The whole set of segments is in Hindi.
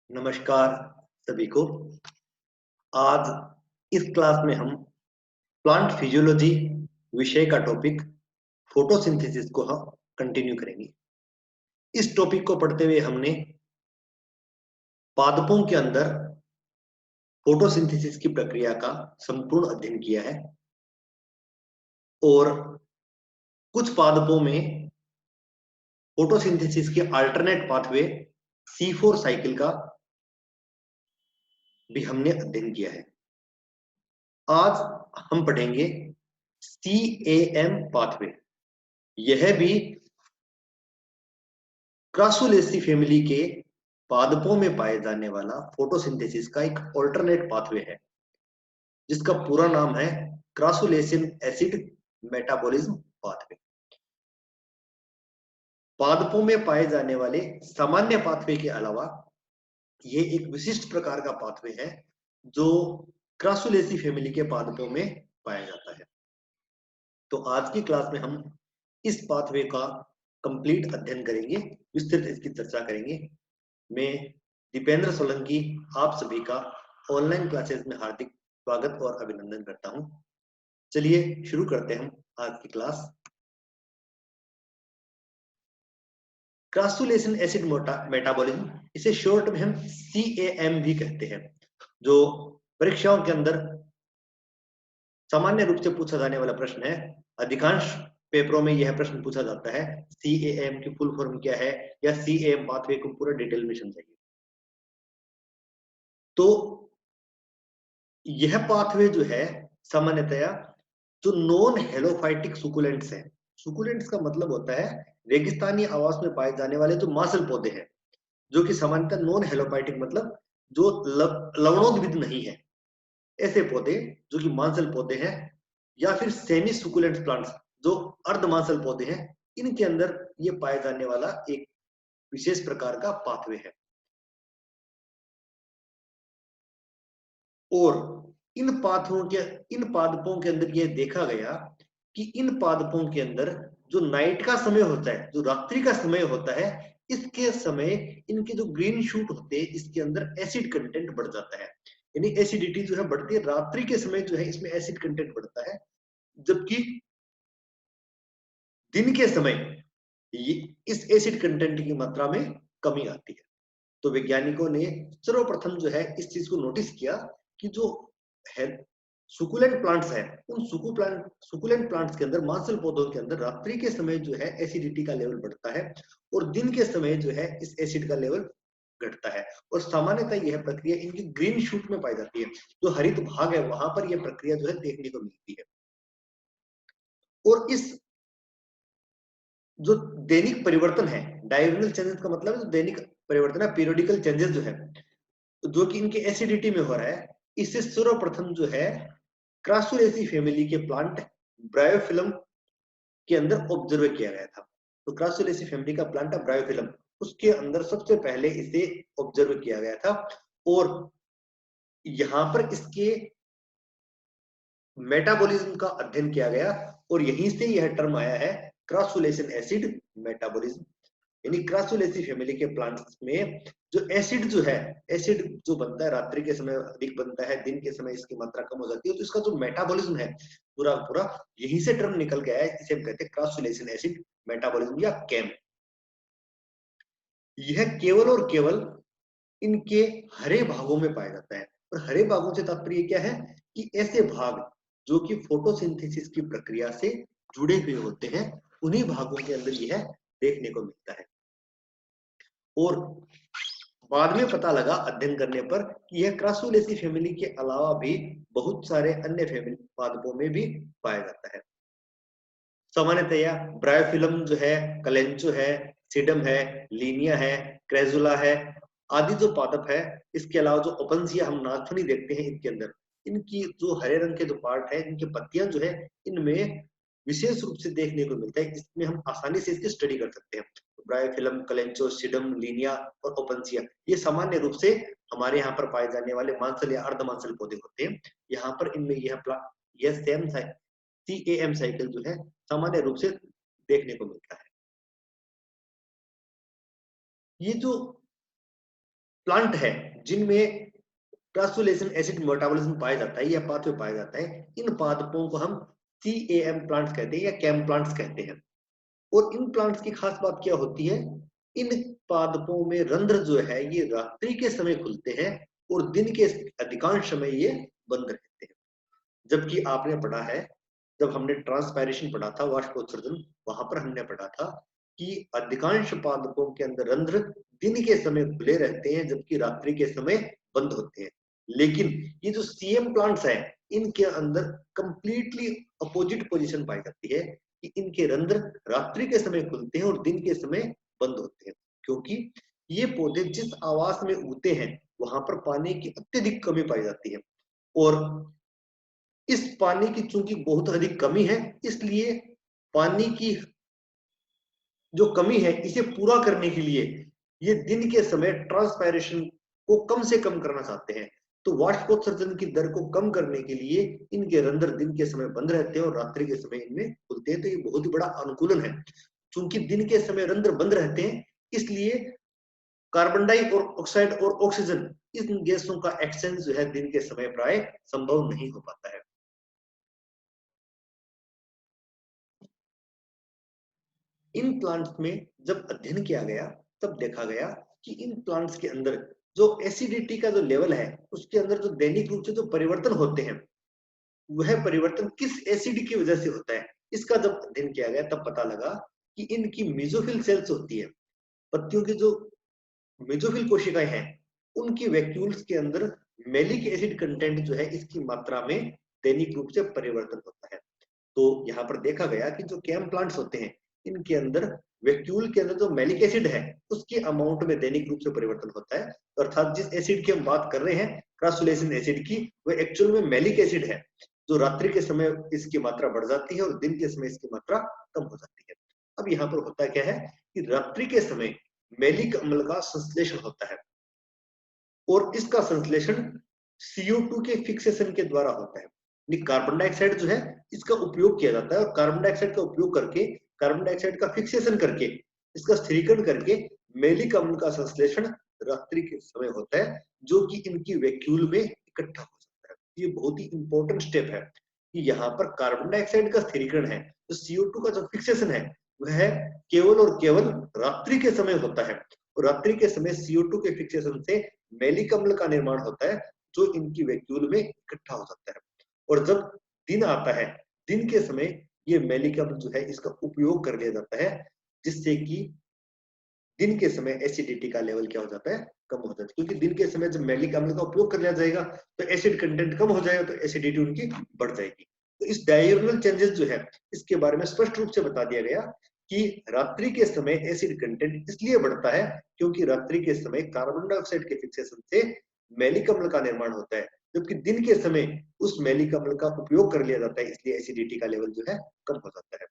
नमस्कार सभी को। आज इस क्लास में हम प्लांट फिजियोलॉजी विषय का टॉपिक फोटोसिंथेसिस को हम कंटिन्यू करेंगे। इस टॉपिक को पढ़ते हुए हमने पादपों के अंदर फोटोसिंथेसिस की प्रक्रिया का संपूर्ण अध्ययन किया है और कुछ पादपों में फोटोसिंथेसिस के अल्टरनेट पाथवे C4 साइकिल का भी हमने अध्ययन किया है। आज हम पढ़ेंगे CAM पाथवे। यह भी क्रासुलेसी फैमिली के पादपों में पाए जाने वाला फोटोसिंथेसिस का एक ऑल्टरनेट पाथवे है, जिसका पूरा नाम है क्रासुलेसिन एसिड मेटाबॉलिज्म पाथवे। पादपों में पाए जाने वाले सामान्य पाथवे के अलावा ये एक विशिष्ट प्रकार का पाथवे है जो क्रासुलेसी फैमिली के पादपों में पाया जाता है। तो आज की क्लास में हम इस पाथवे का कंप्लीट अध्ययन करेंगे, विस्तृत इसकी चर्चा करेंगे। मैं दीपेंद्र सोलंकी आप सभी का ऑनलाइन क्लासेस में हार्दिक स्वागत और अभिनंदन करता हूं। चलिए शुरू करते हैं हम आज की क्लास। क्रासुलेशन एसिड मेटाबॉलिज्म, इसे शॉर्ट में हम CAM भी कहते हैं, जो परीक्षाओं के अंदर सामान्य रूप से पूछा जाने वाला प्रश्न है। अधिकांश पेपरों में यह प्रश्न पूछा जाता है CAM की फुल फॉर्म क्या है, या CAM पाथवे को पूरा डिटेल में समझाइए। तो यह पाथवे जो है सामान्यतया जो नॉन हेलोफाइटिक सुकुलेंट्स हैं, सुकुलेंट्स का मतलब होता है रेगिस्तानी आवास में पाए जाने वाले जो मांसल पौधे हैं, जो कि सामान्यतः नॉन हेलोफाइटिक मतलब जो लवणोद्भिद नहीं है, ऐसे पौधे जो कि मांसल पौधे हैं, या फिर सेमी सुकुलेंट प्लांट्स जो अर्ध मांसल पौधे हैं, इनके अंदर ये पाए जाने वाला एक विशेष प्रकार का पाथवे है। और इन पादपों के अंदर यह देखा गया कि इन पादपों के अंदर जो नाइट का समय होता है, जो रात्रि का समय होता है, इसके समय इनके जो ग्रीन शूट होते हैं, इसके अंदर एसिड कंटेंट बढ़ जाता है। यानी एसिडिटी जो है बढ़ती है रात्रि के समय, जो है इसमें एसिड कंटेंट बढ़ता है, जबकि दिन के समय इस एसिड कंटेंट की मात्रा में कमी आती है। तो वैज्ञानिकों ने सर्वप्रथम जो है इस चीज को नोटिस किया कि जो है सुकुलेंट प्लांट्स हैं, उन सुकुलेंट प्लांट्स के अंदर, मांसल पौधों के अंदर रात्रि के समय जो है एसिडिटी का लेवल बढ़ता है और दिन के समय जो है इस एसिड का लेवल घटता है। और सामान्यतः यह प्रक्रिया इनकी ग्रीन शूट में पाई जाती है, जो हरित भाग है वहां पर यह प्रक्रिया जो है देखने को मिलती है। और इस जो दैनिक परिवर्तन है, डायगोनल चेंजेस का मतलब जो दैनिक परिवर्तन है, पीरियोडिकल चेंजेस जो है, जो कि इनके एसिडिटी में हो रहा है, इससे सर्वप्रथम जो है क्रासुलेसी फैमिली के प्लांट ब्रायोफिलम के अंदर ऑब्जर्व किया गया था। तो क्रासुलेसी फैमिली का प्लांट है ब्रायोफिलम, उसके अंदर सबसे पहले इसे ऑब्जर्व किया गया था और यहां पर इसके मेटाबॉलिज्म का अध्ययन किया गया और यहीं से यह टर्म आया है क्रासुलेशन एसिड मेटाबॉलिज्म। यानी क्रासुलेसी फैमिली के प्लांट्स में जो है, एसिड जो बनता है रात्रि के समय अधिक बनता है, दिन के समय इसकी मात्रा कम हो जाती है। तो इसका जो मेटाबॉलिज्म है पूरा पूरा यहीं से टर्म निकल गया है, इसे हम कहते हैं क्रासुलेशन एसिड मेटाबॉलिज्म या कैम। यह केवल और केवल इनके हरे भागों में पाया जाता है। और हरे भागों से तात्पर्य क्या है कि ऐसे भाग जो कि फोटोसिंथेसिस की प्रक्रिया से जुड़े हुए होते हैं, उन्हीं भागों के अंदर यह देखने को मिलता है। और बाद में पता लगा अध्ययन करने पर कि यह क्रासुलेसी फैमिली के अलावा भी बहुत सारे अन्य फैमिली पादपों में भी पाया जाता है। सामान्यतया ब्रायोफिलम जो है, कलेंचो है, सिडम है, लीनिया है, क्रेजुला है आदि जो पादप है, इसके अलावा जो ओपनसिया हम नाथुनी देखते हैं इनके अंदर, इनकी जो हरे रंग के जो पार्ट है, इनकी पत्तियां जो है, इनमें विशेष रूप से देखने को मिलता है। इसमें हम आसानी से इसकी स्टडी कर सकते हैं। ब्रायोफिलम, कलेंचो, सिडम, लीनिया और ओपनसिया, ये सामान्य रूप से हमारे यहाँ पर पाए जाने वाले मांसल या अर्ध मांसल पौधे होते हैं। यहाँ पर इनमें यह सेम CAM साइकिल जो है सामान्य रूप से देखने को मिलता है। ये जो प्लांट है जिनमें ट्रांसलोशन एसिड मेटाबॉलिज्म पाया जाता है या पाथवे पाया जाता है, इन पादपों को हम CAM प्लांट्स कहते हैं या कैम प्लांट्स कहते हैं। और इन प्लांट्स की खास बात क्या होती है, इन पादपों में रंध्र जो है ये रात्रि के समय खुलते हैं और दिन के अधिकांश समय ये बंद रहते हैं। जबकि आपने पढ़ा है, जब हमने ट्रांसपायरेशन पढ़ा था, वाष्पोत्सर्जन, वहां पर हमने पढ़ा था कि अधिकांश पादपों के अंदर रंध्र दिन के समय खुले रहते हैं जबकि रात्रि के समय बंद होते हैं। लेकिन ये जो CM प्लांट्स है, इनके अंदर कंप्लीटली अपोजिट पोजीशन पाई जाती है कि इनके रंध्र रात्रि के समय खुलते हैं और दिन के समय बंद होते हैं, क्योंकि ये पौधे जिस आवास में उगते हैं वहां पर पानी की अत्यधिक कमी पाई जाती है। और इस पानी की चूंकि बहुत अधिक कमी है, इसलिए पानी की जो कमी है इसे पूरा करने के लिए ये दिन के समय ट्रांसपायरेशन को कम से कम करना चाहते हैं। तो वाष्पोत्सर्जन की दर को कम करने के लिए इनके रंध्र दिन के समय बंद रहते हैं और रात्रि के समय इनमें खुलते हैं। तो ये बहुत ही बड़ा अनुकूलन है। चूंकि दिन के समय रंध्र बंद रहते हैं, इसलिए कार्बन डाइऑक्साइड और ऑक्सीजन, इन गैसों का एक्सचेंज जो है दिन के समय प्राय संभव नहीं हो पाता है। इन प्लांट्स में जब अध्ययन किया गया तब देखा गया कि इन प्लांट्स के अंदर जो एसिडिटी का जो लेवल है, उसके अंदर जो दैनिक रूप से जो परिवर्तन होते हैं, वह परिवर्तन किस एसिड की वजह से होता है, इसका जब अध्ययन किया गया तब पता लगा कि इनकी मेसोफिल सेल्स होती है, पत्तियों की जो मेसोफिल कोशिकाएं हैं, उनकी वैक्यूल्स के अंदर मैलिक एसिड कंटेंट जो है इसकी मात्रा में दैनिक रूप से परिवर्तन होता है। तो यहाँ पर देखा गया कि जो कैम प्लांट्स होते हैं, इनके अंदर वैक्यूल के अंदर जो मैलिक एसिड है उसके अमाउंट में दैनिक रूप से परिवर्तन होता है। अर्थात जिस एसिड की हम बात कर रहे हैं, क्रासुलेसिन एसिड की, वह एक्चुअल में मैलिक एसिड है, जो रात्रि के समय इसकी मात्रा बढ़ जाती है और दिन के समय इसकी मात्रा कम हो जाती है। अब यहाँ पर होता क्या है कि रात्रि के समय मैलिक अम्ल का संश्लेषण होता है और इसका संश्लेषण CO2 के फिक्सेशन के द्वारा होता है। कार्बन डाइऑक्साइड जो है इसका उपयोग किया जाता है और कार्बन डाइऑक्साइड का उपयोग करके, कार्बन डाइऑक्साइड का फिक्सेशन करके, इसका स्थिरीकरण करके मैलिक अम्ल का संश्लेषण रात्रि के समय होता है, जो कि इनकी वैक्यूल में इकट्ठा हो जाता है। ये बहुत ही इंपॉर्टेंट स्टेप है कि यहाँ पर कार्बन डाइऑक्साइड का स्थिरीकरण है, तो CO2 का जो फिक्सेशन है वह केवल और केवल रात्रि के समय होता है। और रात्रि के समय CO2 के फिक्सेशन से मैलिक अम्ल का निर्माण होता है, जो इनकी वैक्यूल में इकट्ठा हो जाता है। और जब दिन आता है, दिन के समय ये मैलिक अम्ल जो है इसका उपयोग कर लिया जाता है, जिससे कि दिन के समय एसिडिटी का लेवल क्या हो जाता है, कम हो जाता है। क्योंकि दिन के समय जब मैलिक अम्ल का उपयोग कर लिया जाएगा तो एसिड कंटेंट कम हो जाएगा, तो एसिडिटी उनकी बढ़ जाएगी। तो इस डायगोनल चेंजेस जो है इसके बारे में स्पष्ट रूप से बता दिया गया कि रात्रि के समय एसिड कंटेंट इसलिए बढ़ता है क्योंकि रात्रि के समय कार्बन डाइऑक्साइड के फिक्सेशन से मैलिक अम्ल का निर्माण होता है, जबकि दिन के समय उस मैलिक अम्ल का उपयोग कर लिया जाता है, इसलिए एसिडिटी का लेवल जो है कम हो जाता है।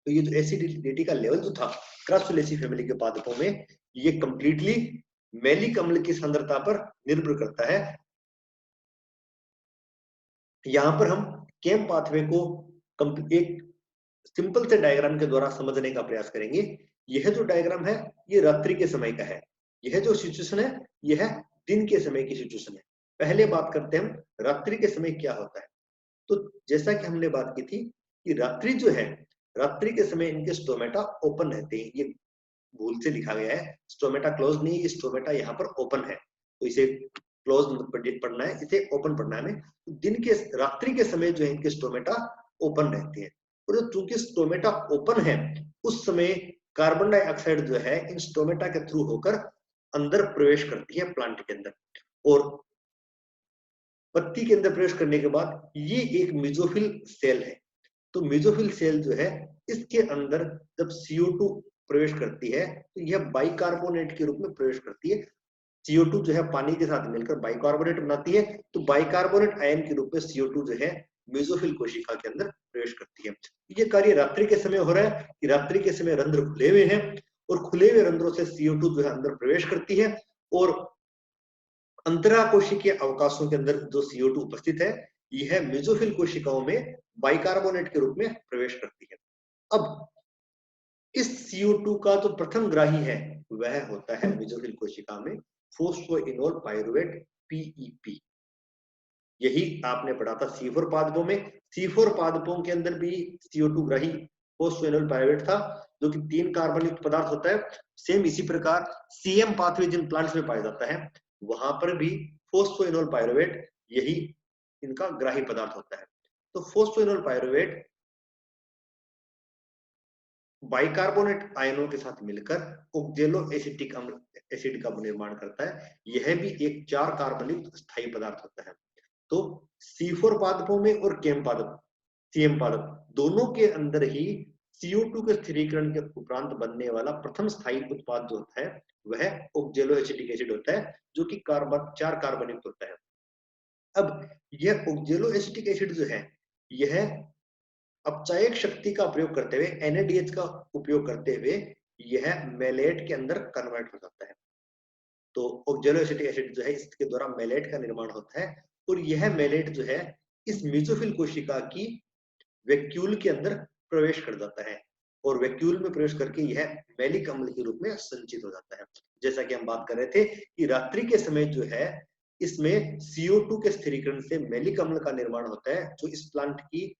तो ये जो एसिडिटी का लेवल जो था क्रासुलेसी फैमिली के पादपों में, ये कंप्लीटली मैलिक अम्ल की सांद्रता पर निर्भर करता है। यहाँ पर हम केम पाथवे को एक सिंपल से डायग्राम के द्वारा समझने का प्रयास करेंगे। यह जो डायग्राम है ये रात्रि के समय का है, यह जो सिचुएशन है यह दिन के समय की सिचुएशन है। पहले बात करते हैं हम रात्रि के समय क्या होता है। तो जैसा कि हमने बात की थी कि रात्रि जो है, रात्रि के समय इनके स्टोमेटा ओपन रहते हैं। ये भूल से लिखा गया है, स्टोमेटा क्लोज नहीं, ये स्टोमेटा यहाँ पर ओपन है, तो इसे क्लोज पढ़ना है, इसे ओपन पढ़ना है। दिन के रात्रि के समय जो है इनके स्टोमेटा ओपन रहते हैं, और चूंकि स्टोमेटा ओपन है उस समय कार्बन डाइऑक्साइड जो है इन स्टोमेटा के थ्रू होकर अंदर प्रवेश करती है प्लांट के अंदर, और पत्ती के अंदर प्रवेश करने के बाद ये एक मेसोफिल सेल है। तो मेसोफिल सेल जो है इसके अंदर जब CO2 प्रवेश करती है तो यह बाइकार्बोनेट के रूप में प्रवेश करती है। CO2 जो है पानी के साथ मिलकर बाइकार्बोनेट बनाती है, तो बाइकार्बोनेट आयन के रूप में CO2 जो है मेसोफिल कोशिका के अंदर प्रवेश करती है। ये कार्य रात्रि के समय हो रहा है कि रात्रि के समय रंध्र खुले हुए हैं और खुले हुए रंध्रों से CO2 जो है अंदर प्रवेश करती है, और अंतराकोशिकीय अवकाशों के अंदर जो CO2 उपस्थित है यह मेसोफिल कोशिकाओं में बाइकार्बोनेट के रूप में प्रवेश करती है। अब इस CO2 का जो प्रथम ग्राही है वह होता है मेसोफिल कोशिका में फोस्फोइनोल पायरुवेट पीईपी। यही आपने पढ़ा था C4 पादपों में। C4 पादपों के अंदर भी CO2 ग्राही फोस्फोइनोल पायरुवेट था, जो कि 3 कार्बन युक्त पदार्थ होता है। सेम इसी प्रकार CM पाथवे जिन प्लांट्स में पाया जाता है, वहां पर भी फोस्फोइनोल पायरुवेट यही इनका ग्राही पदार्थ होता है। तो फोस्फोइनोल पायरुवेट बाइकार्बोनेट आयनों के साथ मिलकर ऑक्जेलो एसिटिक अम्ल एसिड का निर्माण करता है। यह भी एक 4 कार्बन युक्त स्थायी पदार्थ होता है। तो C4 पादपों में और केम पादप सीएम पादप दोनों के अंदर ही CO2 के स्थिरीकरण के उपरांत बनने वाला प्रथम स्थायी उत्पाद जो होता है वह ऑक्जेलो एसिटिक एसिड होता है, जो कि 4 कार्बन युक्त होता है। अब यह ऑक्जेलो एसिटिक एसिड जो है, यह अपचायक शक्ति का प्रयोग करते हुए NADH का उपयोग करते हुए यह मेलेट के अंदर कन्वर्ट हो जाता है। तो ऑक्जेलो एसिटिक एसिड जो है, इसके द्वारा मेलेट का निर्माण होता है और यह मेलेट जो है इस मेसोफिल कोशिका की वैक्यूल के अंदर प्रवेश कर जाता है और वैक्यूल में प्रवेश करके यह मैलिक अम्ल के रूप में संचित हो जाता है। जैसा कि हम बात कर रहे थे कि रात्रि के समय जो है इसमें CO2 के स्थिरीकरण से मैलिक अम्ल का निर्माण होता है, जो इस प्लांट की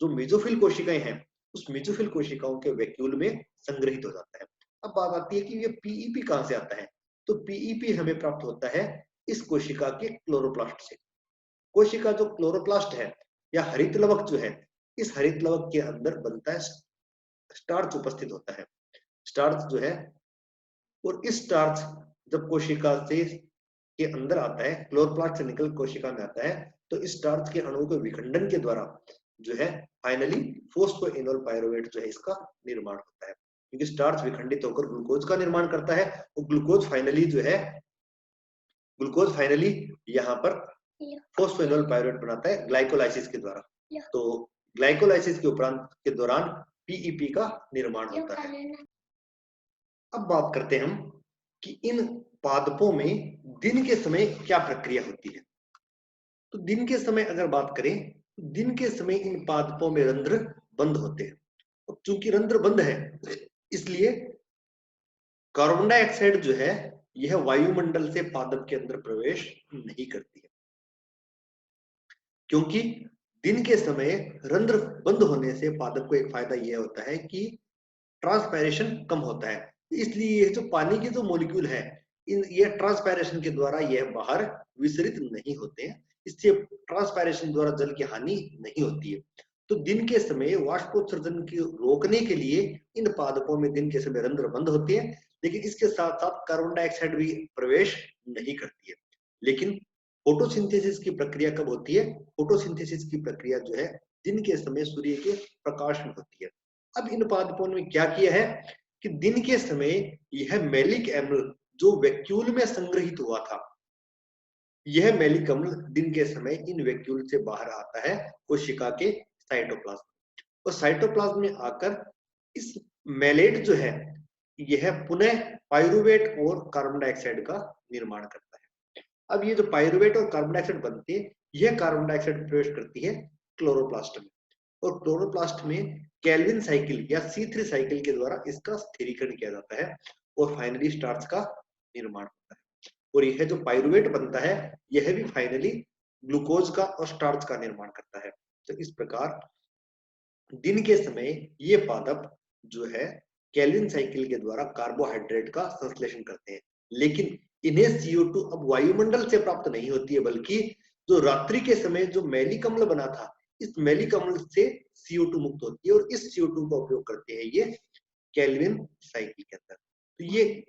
जो मेसोफिल कोशिकाएं हैं उस मेसोफिल कोशिकाओं के वैक्यूल में संग्रहित हो जाता है। अब बात आती है कि ये पीईपी कहां से आता है। तो पीईपी हमें प्राप्त होता है इस कोशिका के क्लोरोप्लास्ट से। कोशिका जो क्लोरोप्लास्ट है या हरित लवक जो है, इस हरित लवक के अंदर बनता है स्टार्च उपस्थित होता है। स्टार्च जो है, और इस स्टार्च जब कोशिका से के अंदर आता है, क्लोरोप्लास्ट से निकल कोशिका में आता है, तो इस स्टार्च के अणुओं के विखंडन के द्वारा जो है फाइनली फोस्फोइनोल पायरुवेट जो है इसका निर्माण होता है। क्योंकि स्टार्च विखंडित होकर ग्लूकोज का निर्माण करता है और ग्लूकोज फाइनली यहाँ पर फोस्फोइनोल पायरुवेट बनाता है ग्लाइकोलाइसिस के द्वारा। तो ग्लाइकोलाइसिस के उपरांत के दौरान पीईपी का निर्माण होता है। अब बात करते हैं हम कि इन पादपों में दिन के समय क्या प्रक्रिया होती है। तो दिन के समय अगर बात करें तो दिन के समय इन पादपों में रंध्र बंद होते हैं। और चूंकि रंध्र बंद है इसलिए कार्बन डाइऑक्साइड जो है यह वायुमंडल से पादप के अंदर प्रवेश नहीं करती है, क्योंकि दिन के समय रंध्र बंद होने से पादप को एक फायदा यह होता है कि ट्रांसपायरेशन कम होता है। इसलिए ये जो पानी के जो मॉलिक्यूल है ये ट्रांसपायरेशन के द्वारा यह बाहर विसरित नहीं होते हैं, इससे ट्रांसपायरेशन द्वारा जल की हानि नहीं होती है। तो दिन के समय वाष्पोत्सर्जन को रोकने के लिए इन पादपों में दिन के समय रंध्र बंद होते हैं, लेकिन इसके साथ साथ कार्बन डाइऑक्साइड भी प्रवेश नहीं करती है। लेकिन फोटोसिंथेसिस की प्रक्रिया कब होती है। फोटोसिंथेसिस की प्रक्रिया जो है दिन के समय सूर्य के प्रकाश में होती है। अब इन पादपों ने क्या किया है कि दिन के समय यह मैलिक अम्ल जो वैक्यूल में संग्रहित हुआ था, यह मैलिक अम्ल दिन के समय इन वैक्यूल से बाहर आता है कोशिका के साइटोप्लाज्म, और साइटोप्लाज्म में आकर इस मैलेट जो है यह पुनः पायरुवेट और कार्बन डाइऑक्साइड का निर्माण करता है। अब ये जो पायरुवेट और कार्बन डाइऑक्साइड बनती है, यह कार्बन डाइऑक्साइड प्रवेश करती है क्लोरोप्लास्ट में, और क्लोरोप्लास्ट में केल्विन साइकिल या C3 साइकिल के द्वारा इसका स्थिरीकरण किया जाता है और फाइनली स्टार्च का निर्माण होता है। और यह जो पायरुवेट बनता है यह भी फाइनली ग्लूकोज का और स्टार्च का निर्माण करता है। तो इस प्रकार दिन के समय ये पादप जो है केल्विन साइकिल के द्वारा कार्बोहाइड्रेट का संश्लेषण करते हैं, लेकिन इन्हें CO2 अब वायुमंडल से प्राप्त नहीं होती है, बल्कि जो रात्रि के समय जो मैलिक अम्ल बना था इस मैलिक अम्ल से CO2 मुक्त होती है और इस CO2 का उपयोग करते हैं ये केल्विन साइकिल के अंदर। तो ये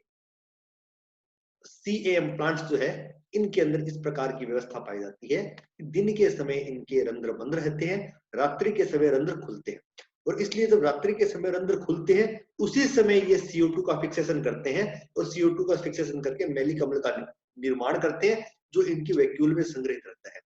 CAM प्लांट्स जो है इनके अंदर इस प्रकार की व्यवस्था पाई जाती है कि दिन के समय इनके रंध्र बंद रहते हैं, रात्रि के समय रंध्र खुलते हैं, और इसलिए जब रात्रि के समय रंध्र खुलते हैं उसी समय ये CO2 का फिक्सेशन करते हैं और CO2 का फिक्सेशन करके मैलिक अम्ल का निर्माण करते हैं जो इनकी वैक्यूल में संग्रहित रहता है।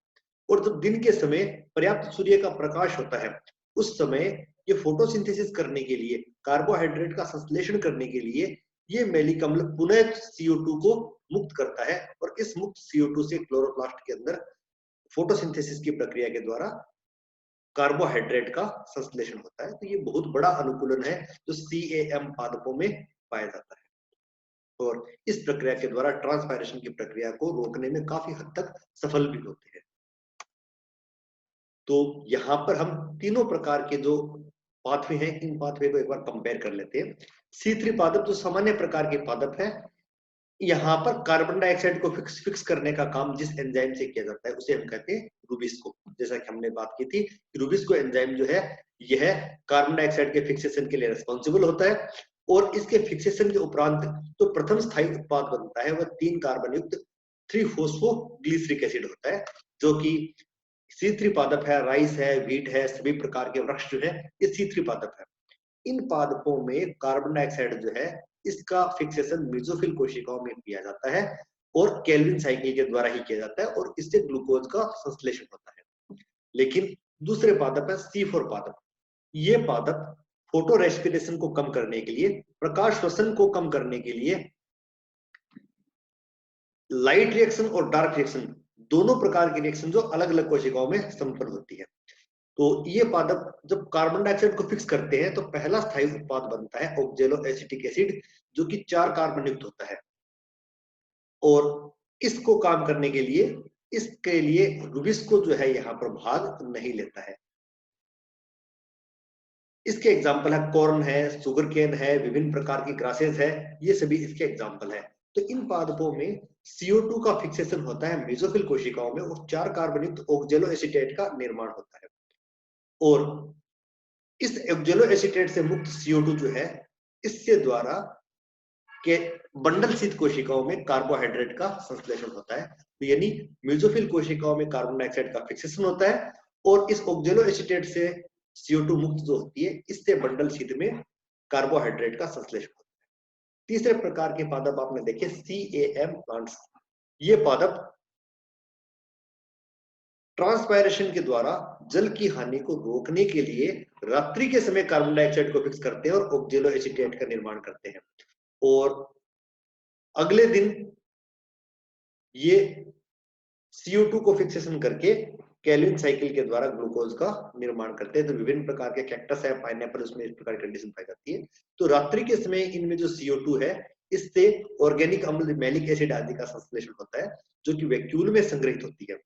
और जब दिन के समय पर्याप्त सूर्य का प्रकाश होता है उस समय ये फोटोसिंथेसिस करने के लिए, कार्बोहाइड्रेट का संश्लेषण करने के लिए ये मैलिक अम्ल पुनः CO2 को मुक्त करता है और इस मुक्त CO2 से क्लोरोप्लास्ट के अंदर फोटोसिंथेसिस की प्रक्रिया के द्वारा कार्बोहाइड्रेट का संश्लेषण होता है। तो ये बहुत बड़ा अनुकूलन है जो CAM पादपों में पाया जाता है। और इस प्रक्रिया के द्वारा ट्रांसपायरेशन की प्रक्रिया को रोकने में काफी हद तक सफल भी होते हैं। तो यहाँ पर हम तीनों प्रकार के जो पाथवे हैं, इन पाथवे को एक बार कंपेयर कर लेते हैं। C3 पादप जो सामान्य प्रकार के पादप है, यहाँ पर कार्बन डाइऑक्साइड को फिक्स करने का काम जिस एंजाइम से किया जाता है उसे हम कहते हैं रूबिस्को। जैसा कि हमने बात की थी, रूबिस्को एंजाइम जो है यह कार्बन डाइऑक्साइड के फिक्सेशन के लिए रिस्पॉन्सिबल होता है, और इसके फिक्सेशन के उपरांत जो प्रथम स्थायी उत्पाद बनता है वह 3 कार्बन युक्त 3-फॉस्फोग्लिसरिक एसिड होता है, जो कि C3 पादप है, राइस है, व्हीट है, सभी प्रकार के वृक्ष जो है ये C3 पादप है। इन पादपों में कार्बन डाइऑक्साइड जो है इसका फिक्सेशन मेसोफिल कोशिकाओं में किया जाता है और केल्विन साइकिल के द्वारा ही किया जाता है, और इससे ग्लूकोज का संश्लेषण होता है। लेकिन दूसरे पादप है C4 पादप। ये पादप फोटो रेस्पिरेशन को कम करने के लिए, प्रकाश श्वसन को कम करने के लिए, लाइट रिएक्शन और डार्क रिएक्शन दोनों प्रकार की रिएक्शन जो अलग अलग कोशिकाओं में संपन्न होती है। तो ये पादप जब कार्बन डाइऑक्साइड को फिक्स करते हैं तो पहला स्थायी उत्पाद बनता है ऑक्जेलो एसिटिक एसिड, जो कि 4 कार्बन युक्त होता है, और इसको काम करने के लिए इसके लिए रूबिस्को जो है यहाँ पर भाग नहीं लेता है। इसके एग्जाम्पल है कॉर्न है, सुगर केन है, विभिन्न प्रकार की ग्रासेस है, ये सभी इसके एग्जाम्पल है। तो इन पादपों में CO2 का फिक्सेशन होता है मेसोफिल कोशिकाओं में, और 4 कार्बन युक्त ऑक्जेलो एसिटेट का निर्माण होता है, और इस ऑक्जेलो एसिटेट से मुक्त CO2 जो है इससे द्वारा के बंडल शीत कोशिकाओं में कार्बोहाइड्रेट का संश्लेषण होता है। तो यानी मेसोफिल कोशिकाओं में कार्बन डाइऑक्साइड का फिक्सेशन होता है, और इस ऑक्जेलो एसिटेट से CO2 मुक्त जो होती है इससे बंडल शीत में कार्बोहाइड्रेट का संश्लेषण होता है। तीसरे प्रकार के पादप आपने देखे CAM प्लांट्स। ये पादप ट्रांसपायरेशन के द्वारा जल की हानि को रोकने के लिए रात्रि के समय कार्बन डाइऑक्साइड को फिक्स करते हैं और ऑक्जेलो एसिटेट का निर्माण करते हैं, और अगले दिन ये CO2 को फिक्सेशन करके केल्विन साइकिल के द्वारा ग्लूकोज का निर्माण करते हैं। तो विभिन्न प्रकार के कैक्टस है, पाइनएप्पल, उसमें इस प्रकार की कंडीशन पाई जाती है। तो रात्रि के समय इनमें जो CO2 है इससे ऑर्गेनिक अम्ल, मैलिक एसिड आदि का संश्लेषण होता है, जो कि वैक्यूल में संग्रहित होती है,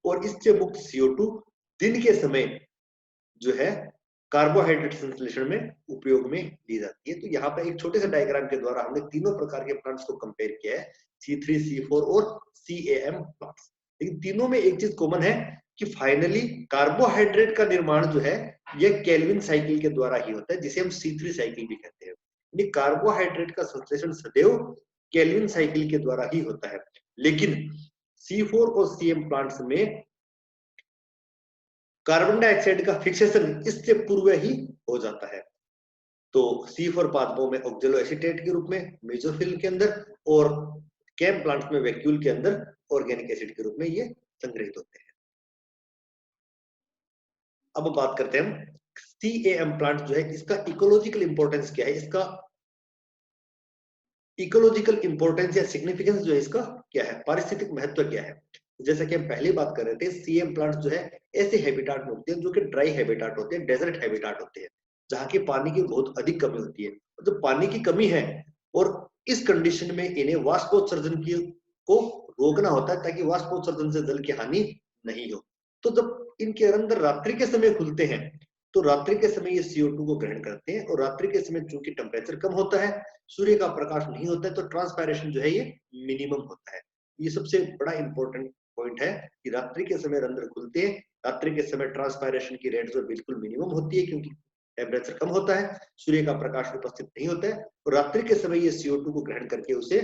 और इससे मुक्त CO2 दिन के समय जो है कार्बोहाइड्रेट संश्लेषण में उपयोग में ली जाती है। तो यहाँ पर एक छोटे से डायग्राम के द्वारा हमने तीनों प्रकार के प्लांट्स को कंपेयर किया है, C3, C4 और CAM प्लांट्स। लेकिन तीनों में एक चीज कॉमन है कि फाइनली कार्बोहाइड्रेट का निर्माण जो है यह केल्विन साइकिल के द्वारा ही होता है, जिसे हम C3 साइकिल भी कहते हैं। यानी कार्बोहाइड्रेट का संश्लेषण सदैव केल्विन साइकिल के द्वारा ही होता है, लेकिन C4 और CM प्लांट्स में कार्बन डाइऑक्साइड का फिक्सेशन इससे पूर्व ही हो जाता है। तो C4 पादपों में ऑक्जेलो एसिटेट के रूप में मेसोफिल के अंदर, और कैम प्लांट्स में वैक्यूल के अंदर ऑर्गेनिक एसिड के रूप में ये संग्रहित होते हैं। अब बात करते हैं हम CAM प्लांट जो है इसका इकोलॉजिकल इंपॉर्टेंस क्या है, इसका इकोलॉजिकल इंपॉर्टेंस या सिग्निफिकेंस जो है इसका क्या है, पारिस्थितिक महत्व क्या है। जैसा कि हम पहले बात कर रहे थे, CM प्लांट्स जो है ऐसे हैबिटाट में होते हैं जो कि ड्राई हैबिटाट होते हैं, डेजर्ट हैबिटाट होते हैं, जहाँ की पानी की बहुत अधिक कमी होती है। तो पानी की कमी है और इस कंडीशन में इन्हें वाष्पोत्सर्जन की को रोकना होता है ताकि वाष्पोत्सर्जन से जल की हानि नहीं हो। तो जब इनके अंदर रात्रि के समय खुलते हैं तो रात्रि के समय ये CO2 को ग्रहण करते हैं, और रात्रि के समय चूंकि टेम्परेचर कम होता है, सूर्य का प्रकाश नहीं होता है, तो ट्रांसपायरेशन जो है ये मिनिमम होता है। ये सबसे बड़ा इंपॉर्टेंट पॉइंट है कि रात्रि के समय रंध्र खुलते हैं, रात्रि के समय ट्रांसपायरेशन की रेट जो बिल्कुल मिनिमम होती है क्योंकि टेम्परेचर कम होता है, सूर्य का प्रकाश उपस्थित नहीं होता है, और रात्रि के समय ये CO2 को ग्रहण करके उसे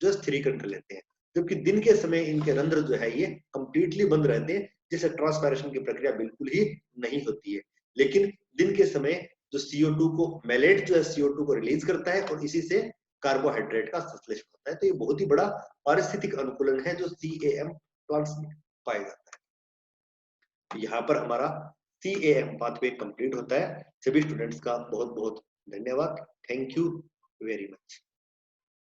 जो स्थिरीकरण कर लेते हैं, जबकि दिन के समय इनके रंध्र जो है ये कंप्लीटली बंद रहते हैं, जिससे ट्रांसपायरेशन की प्रक्रिया बिल्कुल ही नहीं होती है। लेकिन दिन के समय जो CO2 को मैलेट जो है CO2 को रिलीज करता है और इसी से कार्बोहाइड्रेट का संश्लेषण होता है। तो ये बहुत ही बड़ा पारिस्थितिक अनुकूलन है जो CAM प्लांट्स में पाया जाता है। यहाँ पर हमारा CAM पाथवे कंप्लीट होता है। सभी स्टूडेंट्स का बहुत बहुत धन्यवाद। Thank you very much.